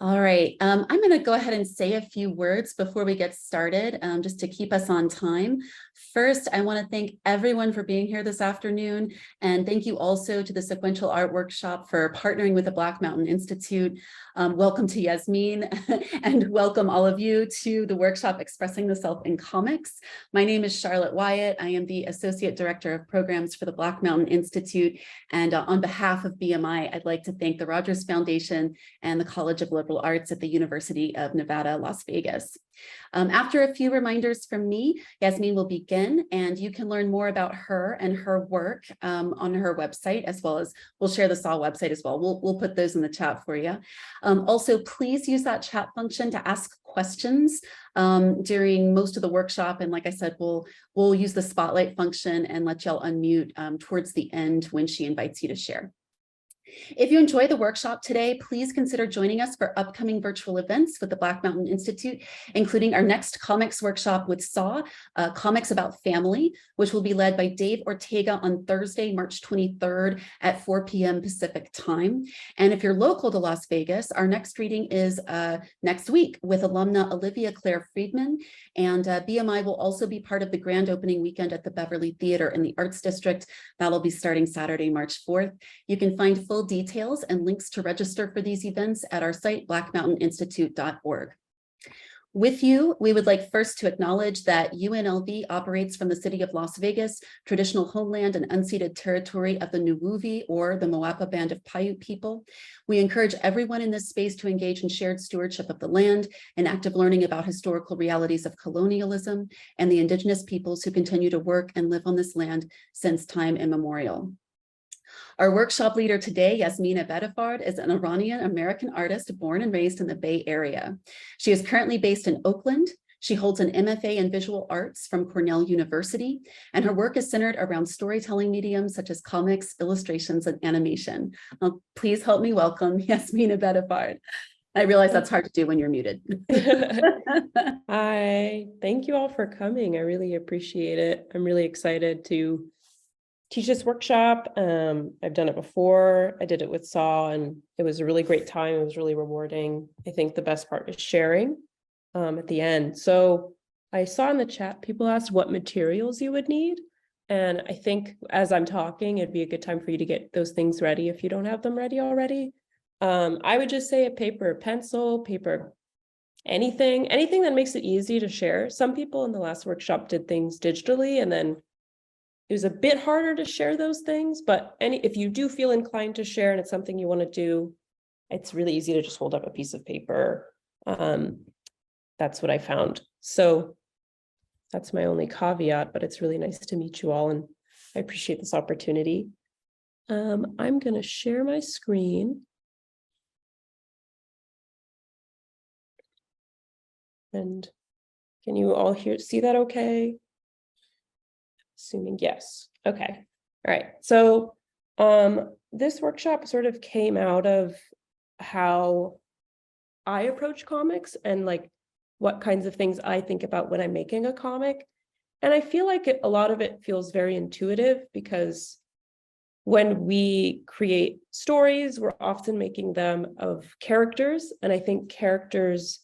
All right, I'm going to go ahead and say a few words before we get started, just to keep us on time. First, I want to thank everyone for being here this afternoon, and thank you also to the Sequential Art Workshop for partnering with the Black Mountain Institute. Welcome to Yasmeen, and welcome all of you to the workshop Expressing the Self in Comics. My name is Charlotte Wyatt. I am the Associate Director of Programs for the Black Mountain Institute, and on behalf of BMI, I'd like to thank the Rogers Foundation and the College of Liberal Arts at the University of Nevada, Las Vegas. After a few reminders from me, Yasmeen will begin, and you can learn more about her and her work on her website, as well as we'll share the SAW website as well. We'll put those in the chat for you. Also, please use that chat function to ask questions during most of the workshop. And like I said, we'll use the spotlight function and let y'all unmute towards the end when she invites you to share. If you enjoy the workshop today, please consider joining us for upcoming virtual events with the Black Mountain Institute, including our next comics workshop with SAW, Comics About Family, which will be led by Dave Ortega on Thursday, March 23rd at 4 p.m. Pacific time. And if you're local to Las Vegas, our next reading is next week with alumna Olivia Claire Friedman, and BMI will also be part of the grand opening weekend at the Beverly Theater in the Arts District. That'll be starting Saturday, March 4th. You can find full details and links to register for these events at our site, blackmountaininstitute.org. With you, we would like first to acknowledge that UNLV operates from the city of Las Vegas, traditional homeland and unceded territory of the Nuwuvi, or the Moapa Band of Paiute people. We encourage everyone in this space to engage in shared stewardship of the land and active learning about historical realities of colonialism and the indigenous peoples who continue to work and live on this land since time immemorial. Our workshop leader today, Yasmeen Abedifard, is an Iranian-American artist born and raised in the Bay Area. She is currently based in Oakland. She holds an M.F.A. in visual arts from Cornell University, and her work is centered around storytelling mediums such as comics, illustrations, and animation. Please help me welcome Yasmeen Abedifard. I realize that's hard to do when you're muted. Hi, thank you all for coming. I really appreciate it. I'm really excited to teach this workshop. I've done it before. I did it with SAW, and it was a really great time. It was really rewarding. I think the best part is sharing at the end. So I saw in the chat, people asked what materials you would need. And I think as I'm talking, it'd be a good time for you to get those things ready if you don't have them ready already. I would just say a paper, pencil, paper, anything that makes it easy to share. Some people in the last workshop did things digitally, and then it was a bit harder to share those things, but if you do feel inclined to share and it's something you want to do, it's really easy to just hold up a piece of paper. That's what I found. So that's my only caveat, but it's really nice to meet you all, and I appreciate this opportunity. I'm going to share my screen. And can you all see that okay? Assuming yes. Okay. All right. So this workshop sort of came out of how I approach comics and like what kinds of things I think about when I'm making a comic. And I feel like a lot of it feels very intuitive, because when we create stories, we're often making them of characters. And I think characters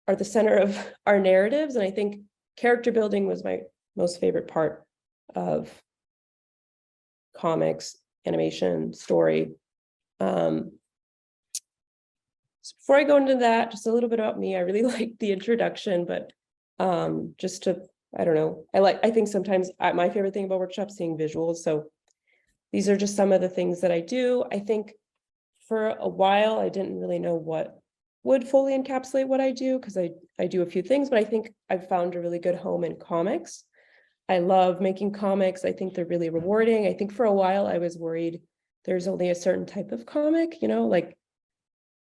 are the center of our narratives. And I think character building was my most favorite part of comics, animation, story. So before I go into that, just a little bit about me. I really like the introduction, but just to, I don't know, I think sometimes my favorite thing about workshops is seeing visuals. So these are just some of the things that I do. I think for a while, I didn't really know what would fully encapsulate what I do, because I do a few things, but I think I've found a really good home in comics. I love making comics. I think they're really rewarding. I think for a while I was worried there's only a certain type of comic, like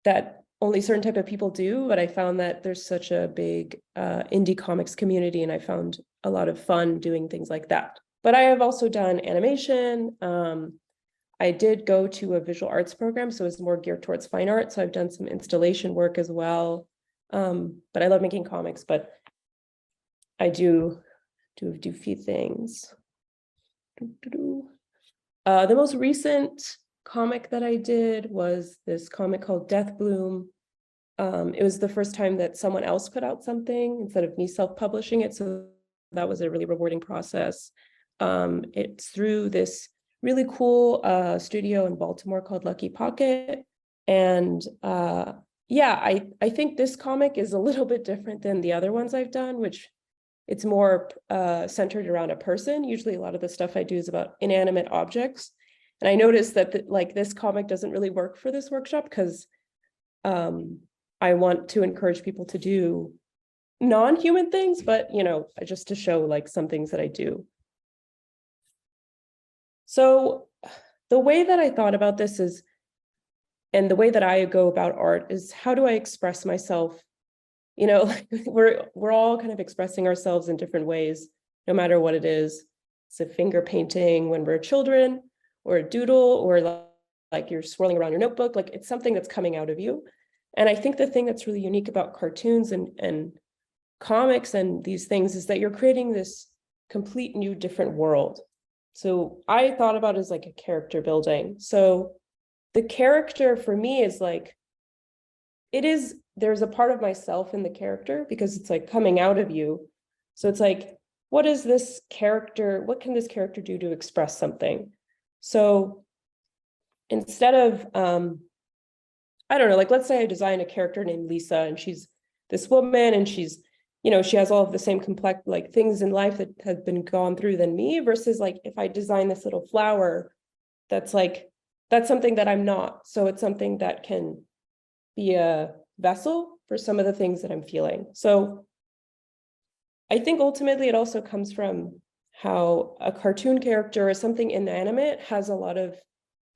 that only certain type of people do, but I found that there's such a big indie comics community, and I found a lot of fun doing things like that. But I have also done animation. I did go to a visual arts program, so it's more geared towards fine art. So I've done some installation work as well. But I love making comics, but I do a few things. The most recent comic that I did was this comic called Death Bloom. It was the first time that someone else put out something instead of me self-publishing it. So that was a really rewarding process. It's through this really cool studio in Baltimore called Lucky Pocket. And yeah, I think this comic is a little bit different than the other ones I've done, which it's more centered around a person. Usually a lot of the stuff I do is about inanimate objects. And I noticed that like this comic doesn't really work for this workshop because I want to encourage people to do non-human things, but just to show like some things that I do. So the way that I thought about this is, and the way that I go about art is, how do I express myself? We're all kind of expressing ourselves in different ways, no matter what it is. It's a finger painting when we're children, or a doodle, or like you're swirling around your notebook, like it's something that's coming out of you. And I think the thing that's really unique about cartoons and comics and these things is that you're creating this complete new different world. So I thought about it as like a character building. So the character for me is like, there's a part of myself in the character because it's like coming out of you. So it's like, what can this character do to express something? So instead of, I don't know, like, let's say I design a character named Lisa, and she's this woman, and she's, she has all of the same complex, like, things in life that have been gone through than me, versus like, if I design this little flower, that's something that I'm not. So it's something that can be a vessel for some of the things that I'm feeling. So I think ultimately it also comes from how a cartoon character or something inanimate has a lot of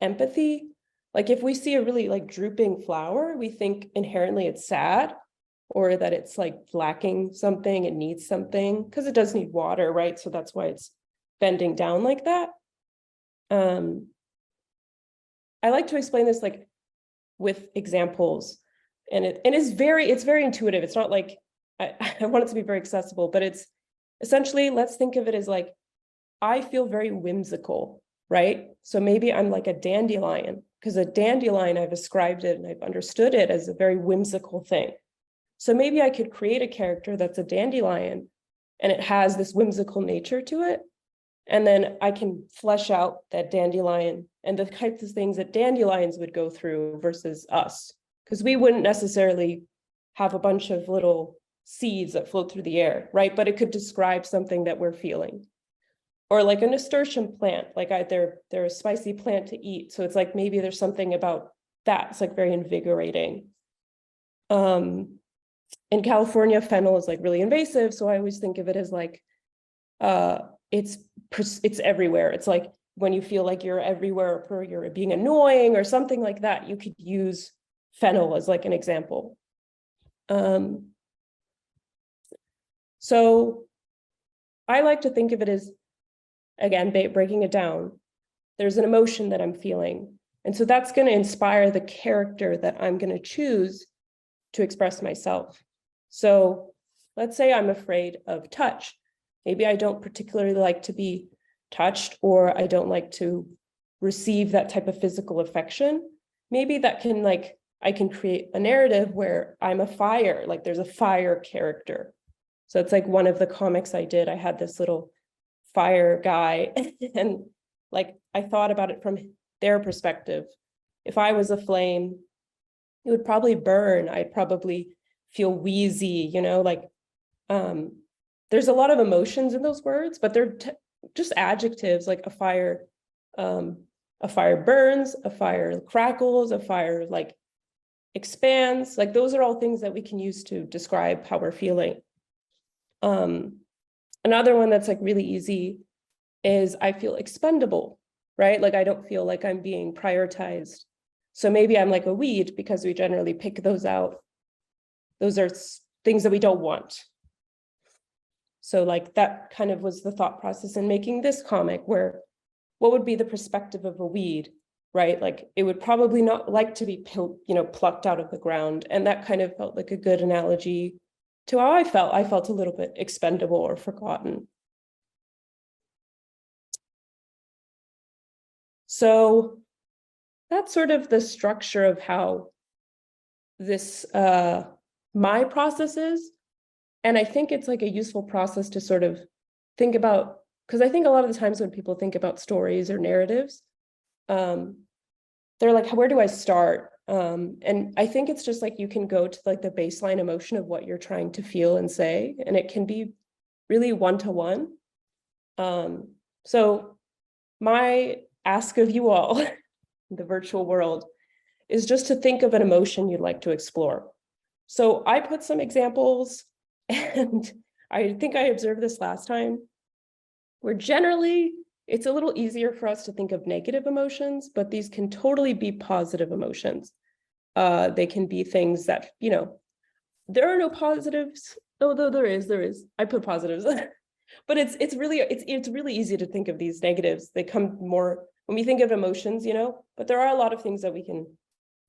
empathy. Like if we see a really like drooping flower, we think inherently it's sad, or that it's like lacking something, it needs something, because it does need water, right? So that's why it's bending down like that. I like to explain this like with examples, and it's very intuitive. It's not like I want it to be very accessible, but it's essentially, let's think of it as like, I feel very whimsical, right? So maybe I'm like a dandelion, because a dandelion, I've ascribed it and I've understood it as a very whimsical thing. So maybe I could create a character that's a dandelion and it has this whimsical nature to it. And then I can flesh out that dandelion and the types of things that dandelions would go through versus us, because we wouldn't necessarily have a bunch of little seeds that float through the air, right? But it could describe something that we're feeling. Or like a nasturtium plant, like they're a spicy plant to eat. So it's like, maybe there's something about that. It's like very invigorating. In California, fennel is like really invasive. So I always think of it as like, it's everywhere. It's like when you feel like you're everywhere, or you're being annoying or something like that, you could use fennel as like an example. So I like to think of it as, again, breaking it down. There's an emotion that I'm feeling. And so that's going to inspire the character that I'm going to choose to express myself. So let's say I'm afraid of touch. Maybe I don't particularly like to be touched, or I don't like to receive that type of physical affection. Maybe that can I can create a narrative where I'm a fire, like there's a fire character. So it's like one of the comics I did, I had this little fire guy and like I thought about it from their perspective. If I was a flame, it would probably burn. I'd probably feel wheezy, there's a lot of emotions in those words, but they're just adjectives. Like a fire burns, a fire crackles, a fire like expands. Like those are all things that we can use to describe how we're feeling. Another one that's like really easy is I feel expendable, right? Like I don't feel like I'm being prioritized. So maybe I'm like a weed, because we generally pick those out. Those are things that we don't want. So like that kind of was the thought process in making this comic, where what would be the perspective of a weed, right? Like it would probably not like to be plucked out of the ground. And that kind of felt like a good analogy to how I felt. I felt a little bit expendable or forgotten. So that's sort of the structure of how this, my process is. And I think it's like a useful process to sort of think about, because I think a lot of the times when people think about stories or narratives, they're like, where do I start? And I think it's just like you can go to like the baseline emotion of what you're trying to feel and say, and it can be really one-to-one. So my ask of you all, the virtual world, is just to think of an emotion you'd like to explore. So I put some examples, and I think I observed this last time, where generally it's a little easier for us to think of negative emotions, but these can totally be positive emotions. They can be things that, you know, there are no positives, although there is. I put positives, but it's really easy to think of these negatives. They come more when we think of emotions, you know, but there are a lot of things that we can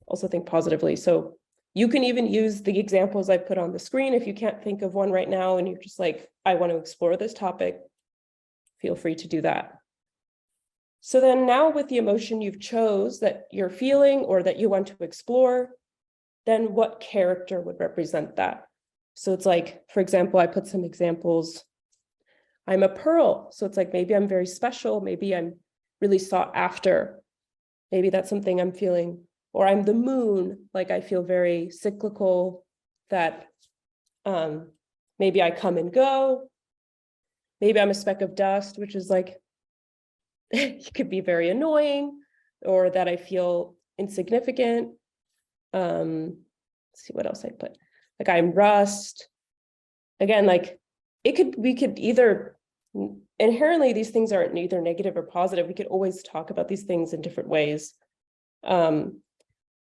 also think positively. So you can even use the examples I put on the screen. If you can't think of one right now and you're just like, I want to explore this topic, feel free to do that. So then now with the emotion you've chose that you're feeling or that you want to explore, then what character would represent that? So it's like, for example, I put some examples. I'm a pearl. So it's like, maybe I'm very special. Maybe I'm really sought after. Maybe that's something I'm feeling. Or I'm the moon, like I feel very cyclical, that maybe I come and go. Maybe I'm a speck of dust, which is like, it could be very annoying, or that I feel insignificant. Let's see what else I put. Like I'm rust. Again, like we could either, inherently these things aren't neither negative or positive. We could always talk about these things in different ways.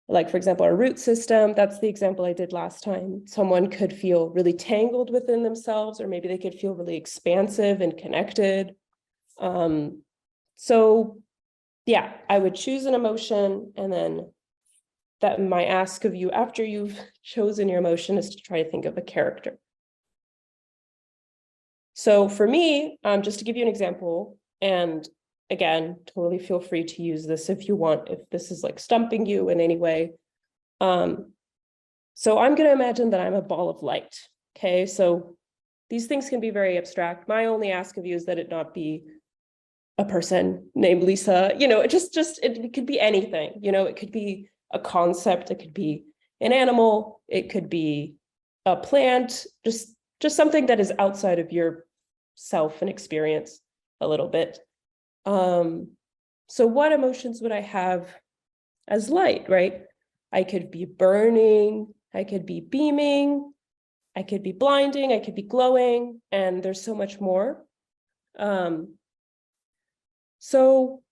Like for example, our root system, that's the example I did last time. Someone could feel really tangled within themselves, or maybe they could feel really expansive and connected. So yeah, I would choose an emotion, and then that my ask of you after you've chosen your emotion is to try to think of a character. So for me, just to give you an example, and again, totally feel free to use this if you want, if this is like stumping you in any way. So I'm going to imagine that I'm a ball of light. Okay, so these things can be very abstract. My only ask of you is that it not be a person named Lisa, you know, it could be anything, you know, it could be a concept, it could be an animal, it could be a plant, just something that is outside of your self and experience a little bit. So what emotions would I have as light, right? I could be burning, I could be beaming, I could be blinding, I could be glowing, and there's so much more. So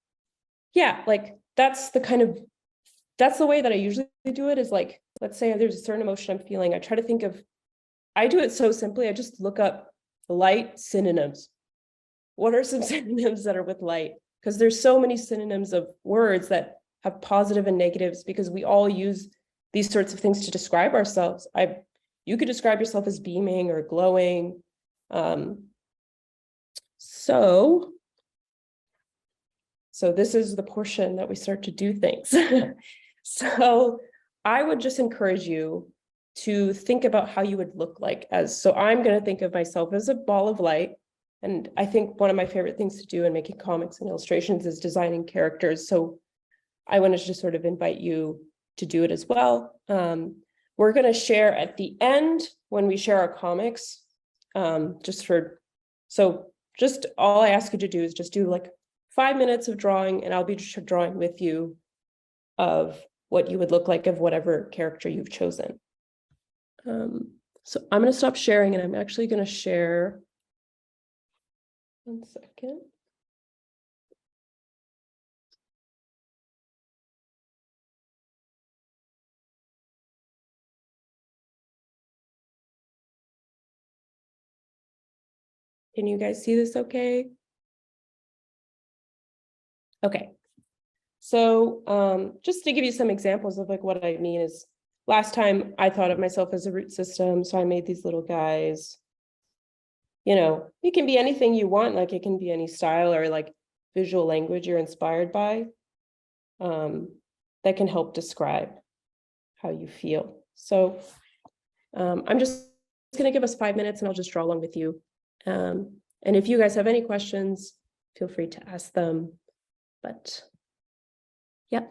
yeah, like that's the way that I usually do it, is like, let's say there's a certain emotion I'm feeling. I try to think of, I do it so simply. I just look up light synonyms. What are some synonyms that are with light? Because there's so many synonyms of words that have positive and negatives, because we all use these sorts of things to describe ourselves. You could describe yourself as beaming or glowing. So this is the portion that we start to do things. So I would just encourage you to think about how you would look like so I'm going to think of myself as a ball of light. And I think one of my favorite things to do in making comics and illustrations is designing characters. So I wanted to just sort of invite you to do it as well. We're going to share at the end when we share our comics, just all I ask you to do is just do like 5 minutes of drawing, and I'll be just drawing with you of what you would look like of whatever character you've chosen. So I'm going to stop sharing, and I'm actually going to share. 1 second. Can you guys see this okay? Okay. So just to give you some examples of like what I mean is, last time I thought of myself as a root system, so I made these little guys. You know, it can be anything you want, like it can be any style or like visual language you're inspired by, that can help describe how you feel. So I'm just going to give us 5 minutes and I'll just draw along with you. And if you guys have any questions, feel free to ask them. But yeah.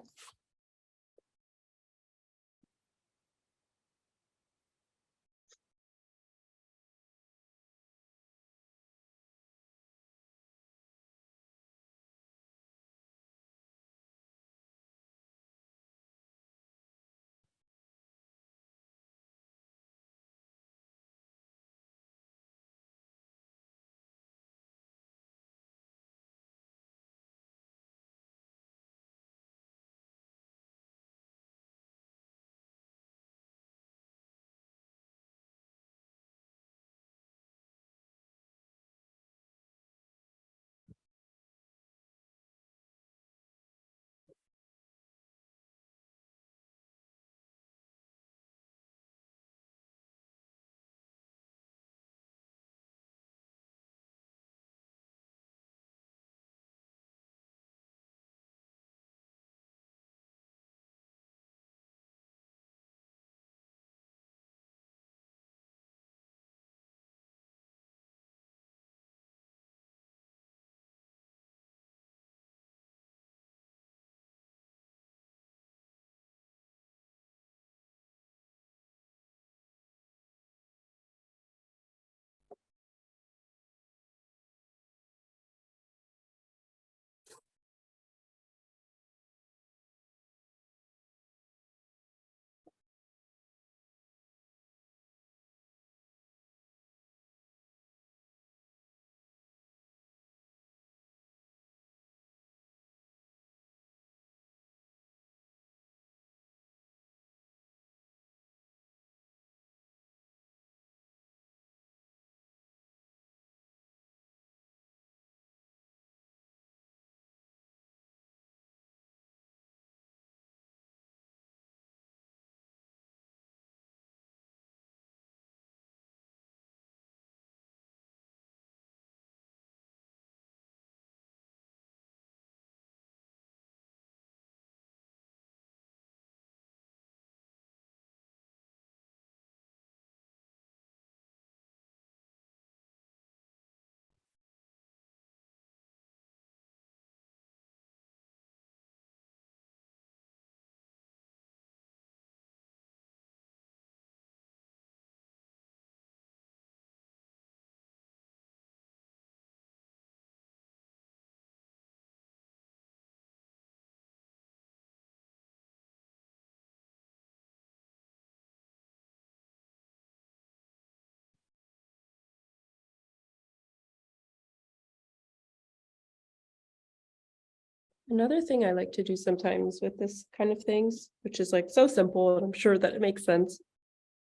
Another thing I like to do sometimes with this kind of things, which is like so simple, and I'm sure that it makes sense,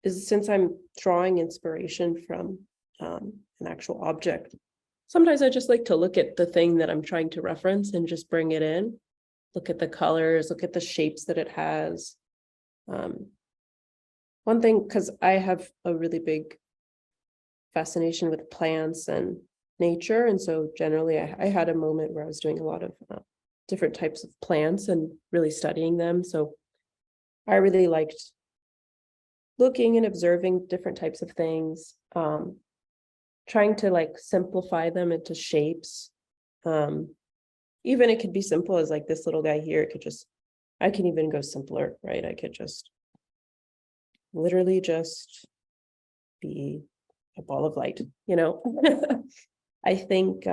is since I'm drawing inspiration from an actual object, sometimes I just like to look at the thing that I'm trying to reference and just bring it in, look at the colors, look at the shapes that it has. One thing, because I have a really big fascination with plants and nature, and so generally I had a moment where I was doing a lot of different types of plants and really studying them. So I really liked looking and observing different types of things, trying to like simplify them into shapes. Even it could be simple as like this little guy here. It could just, I can even go simpler, right? I could just literally just be a ball of light, you know? I think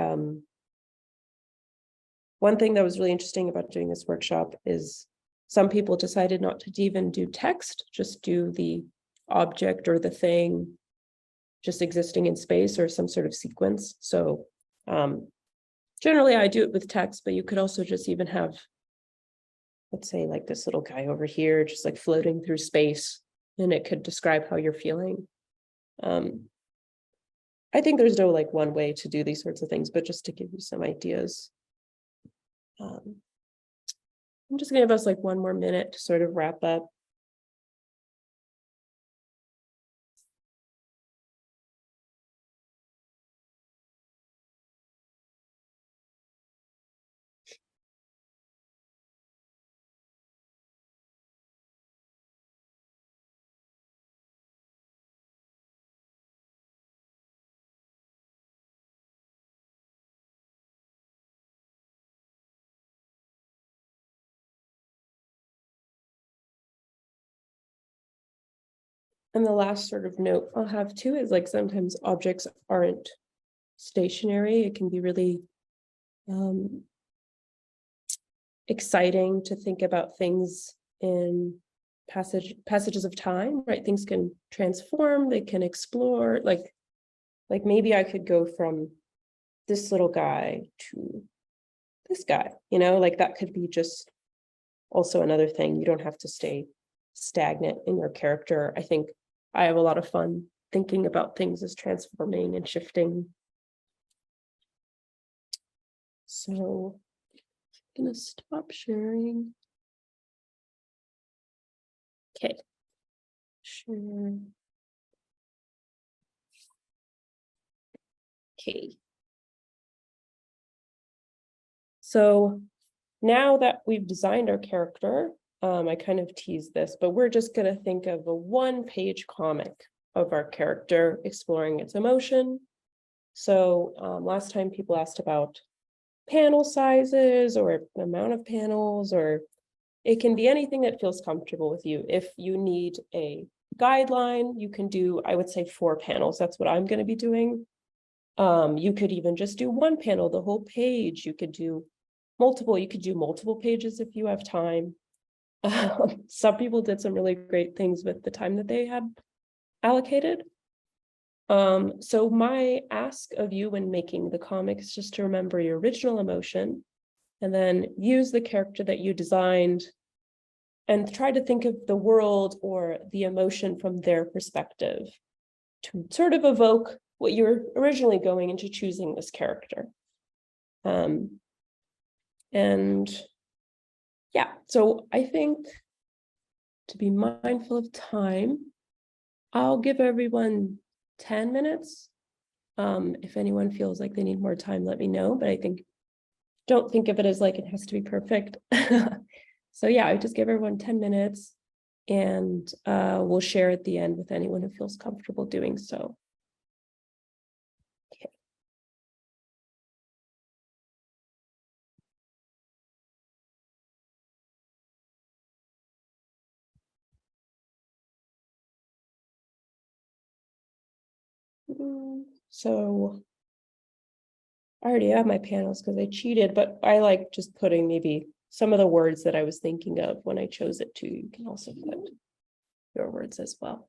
one thing that was really interesting about doing this workshop is some people decided not to even do text, just do the object or the thing just existing in space or some sort of sequence. So generally I do it with text, but you could also just even have, let's say like this little guy over here, just like floating through space, and it could describe how you're feeling. I think there's no like one way to do these sorts of things, but just to give you some ideas. I'm just gonna give us like 1 more minute to sort of wrap up. And the last sort of note I'll have too is like sometimes objects aren't stationary. It can be really exciting to think about things in passages of time, right? Things can transform, they can explore, like maybe I could go from this little guy to this guy, you know, like that could be just also another thing. You don't have to stay stagnant in your character. I think I have a lot of fun thinking about things as transforming and shifting. So I'm gonna stop sharing. Okay. Sure. Okay. So now that we've designed our character, I kind of teased this, but we're just going to think of a one-page comic of our character exploring its emotion. So last time people asked about panel sizes or the amount of panels, or it can be anything that feels comfortable with you. If you need a guideline, you can do, I would say 4 panels. That's what I'm going to be doing. You could even just do 1 panel, the whole page. You could do multiple pages if you have time. Some people did some really great things with the time that they had allocated. So my ask of you when making the comic is just to remember your original emotion and then use the character that you designed and try to think of the world or the emotion from their perspective to sort of evoke what you were originally going into choosing this character. And yeah, so I think to be mindful of time, I'll give everyone 10 minutes. If anyone feels like they need more time, let me know, but don't think of it as like it has to be perfect. So yeah, I just give everyone 10 minutes and we'll share at the end with anyone who feels comfortable doing so. Okay. So I already have my panels because I cheated, but I like just putting maybe some of the words that I was thinking of when I chose it too. You can also put your words as well.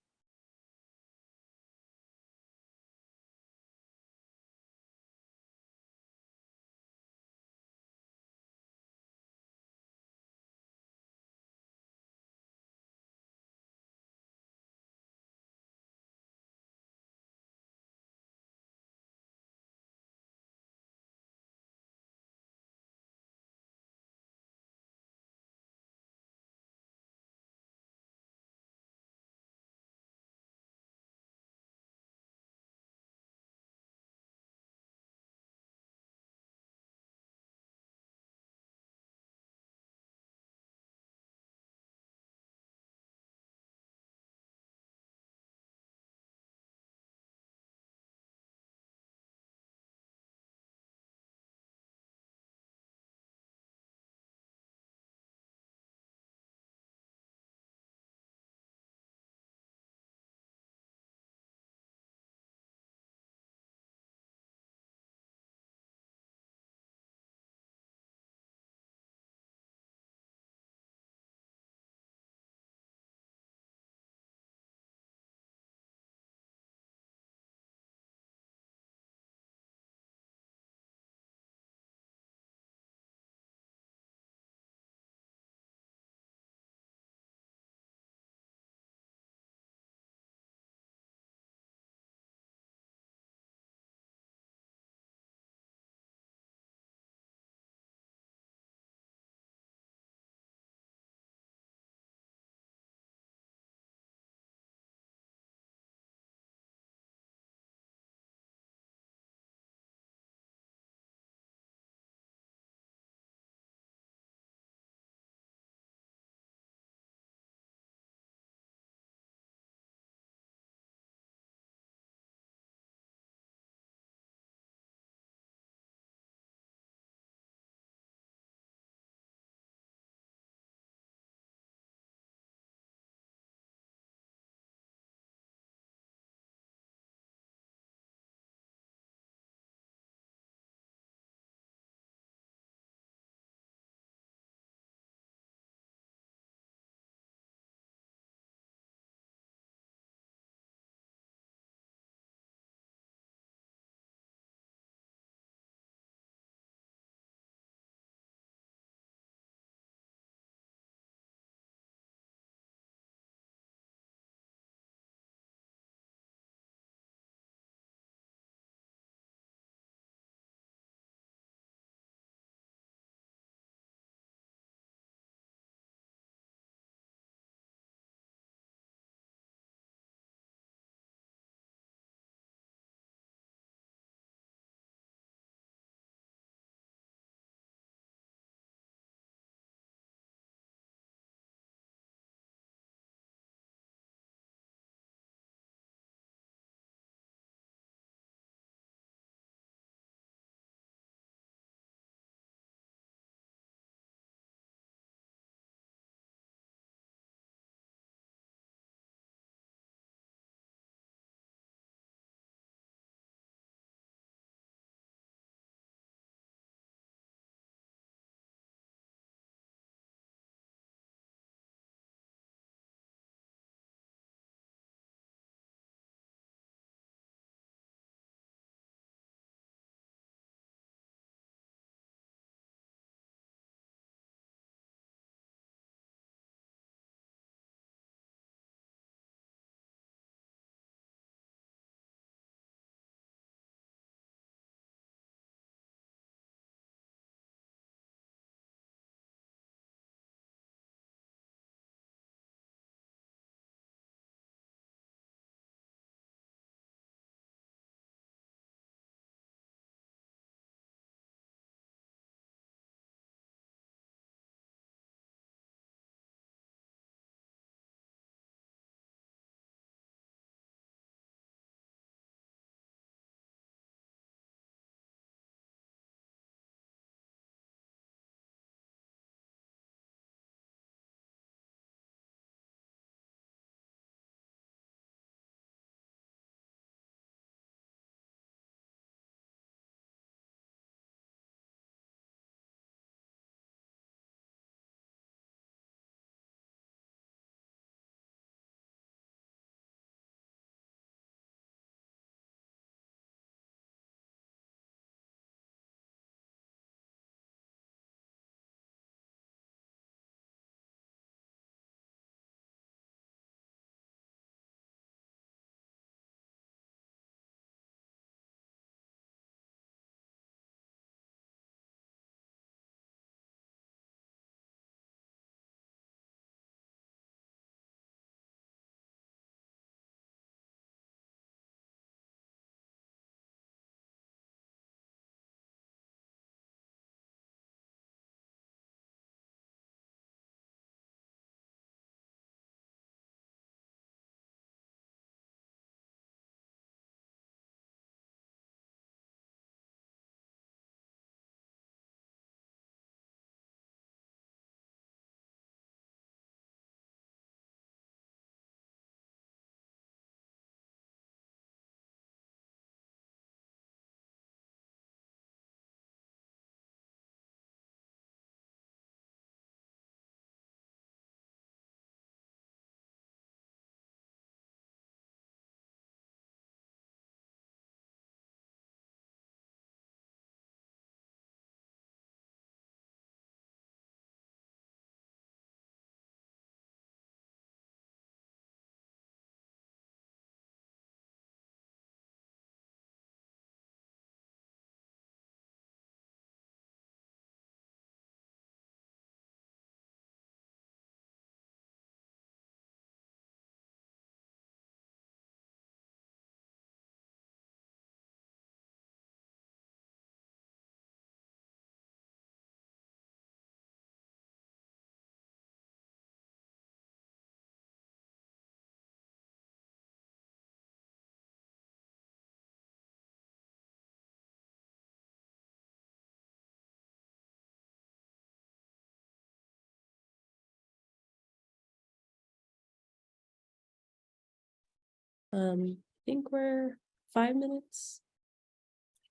I think we're 5 minutes.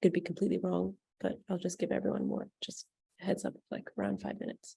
Could be completely wrong, but I'll just give everyone more just a heads up, like around 5 minutes.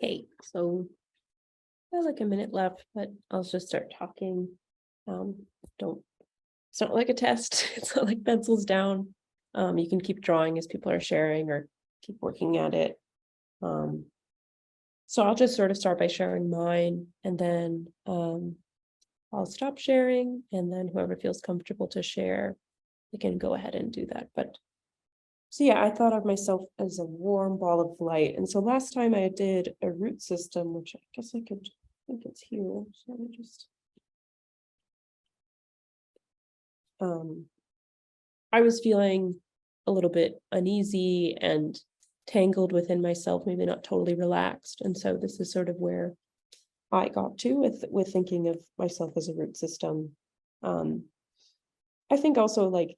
Okay, so I have like a minute left, but I'll just start talking. Don't, it's not like a test. It's not like pencils down. You can keep drawing as people are sharing or keep working at it. So I'll just sort of start by sharing mine, and then I'll stop sharing, and then whoever feels comfortable to share, they can go ahead and do that. But so yeah, I thought of myself as a warm ball of light. And so last time I did a root system, which I guess I think it's here. So let me just I was feeling a little bit uneasy and tangled within myself, maybe not totally relaxed. And so this is sort of where I got to with thinking of myself as a root system. I think also like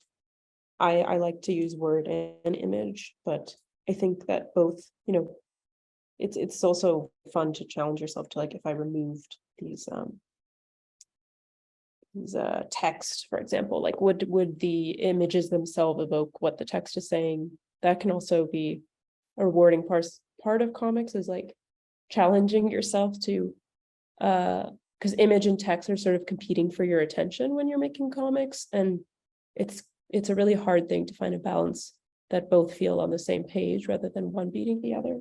I like to use word and image, but I think that both, it's also fun to challenge yourself to, like, if I removed these text, for example, like would the images themselves evoke what the text is saying? That can also be a rewarding part of comics, is like challenging yourself to because image and text are sort of competing for your attention when you're making comics, and it's a really hard thing to find a balance that both feel on the same page rather than one beating the other.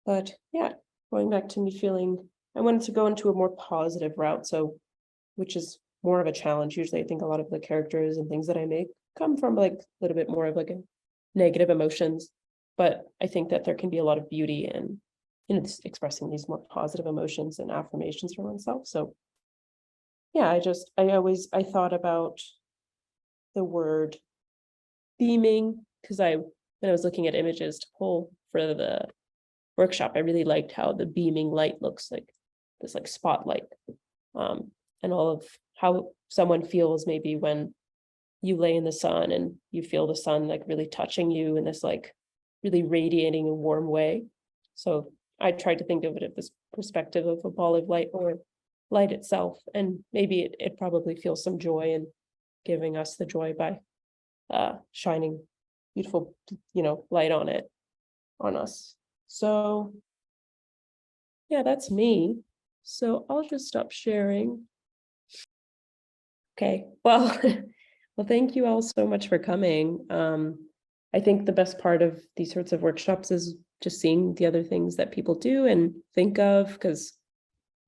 But yeah, going back to me feeling, I wanted to go into a more positive route. So, which is more of a challenge. Usually I think a lot of the characters and things that I make come from like a little bit more of like a negative emotions. But I think that there can be a lot of beauty in expressing these more positive emotions and affirmations for oneself. So yeah, I thought about the word beaming because when I was looking at images to pull for the workshop, I really liked how the beaming light looks like this like spotlight, and all of how someone feels maybe when you lay in the sun and you feel the sun like really touching you in this like really radiating a warm way. So I tried to think of it at this perspective of a ball of light or light itself, and maybe it probably feels some joy in giving us the joy by shining beautiful, light on us. So yeah, that's me. So I'll just stop sharing. Okay, well, well, thank you all so much for coming. I think the best part of these sorts of workshops is just seeing the other things that people do and think of, because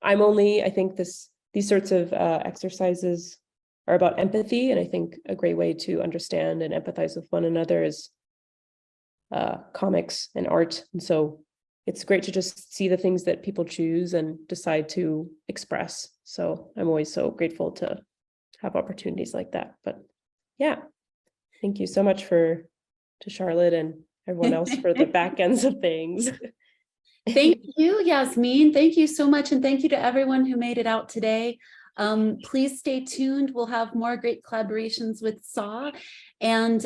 I think these sorts of exercises are about empathy. And I think a great way to understand and empathize with one another is comics and art. And so it's great to just see the things that people choose and decide to express. So I'm always so grateful to have opportunities like that. But yeah, thank you so much to Charlotte and everyone else for the back ends of things. Thank you, Yasmeen. Thank you so much. And thank you to everyone who made it out today. Please stay tuned. We'll have more great collaborations with SAW. And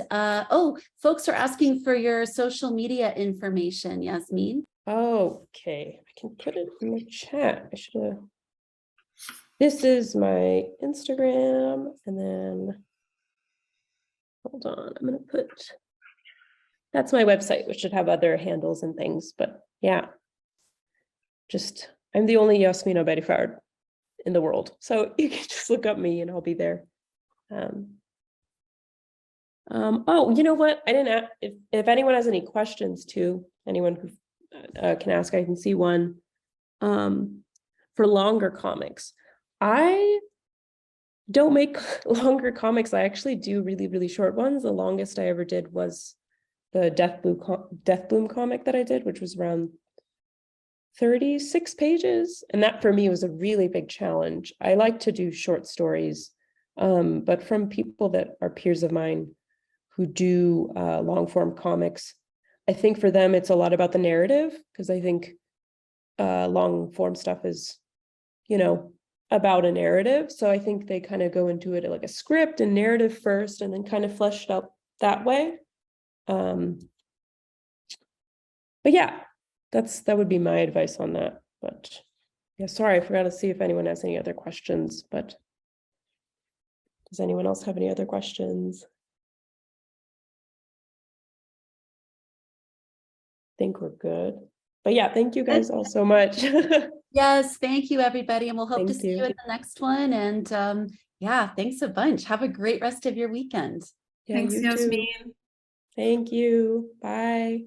folks are asking for your social media information, Yasmeen. Okay, I can put it in the chat. I should have. This is my Instagram, and then hold on, I'm gonna put, that's my website, which should have other handles and things, but yeah. I'm the only Yasmeen Abedifard in the world. So you can just look up me and I'll be there. Oh, you know what? I didn't ask, if anyone has any questions too, anyone who can ask, I can see one. For longer comics, I don't make longer comics. I actually do really, really short ones. The longest I ever did was the Death Bloom comic that I did, which was around 36 pages. And that for me was a really big challenge. I like to do short stories, but from people that are peers of mine who do long form comics, I think for them, it's a lot about the narrative, because I think long form stuff is, about a narrative. So I think they kind of go into it like a script and narrative first, and then kind of flesh it out that way. But yeah, that would be my advice on that. But yeah, sorry, I forgot to see if anyone has any other questions, but does anyone else have any other questions? I think we're good. But yeah, thank you guys all so much. Yes, thank you, everybody. And we'll hope to Thank see you you. at the next one. And yeah, thanks a bunch. Have a great rest of your weekend. Yeah, Thanks, you too. Yasmeen. Thank you. Bye.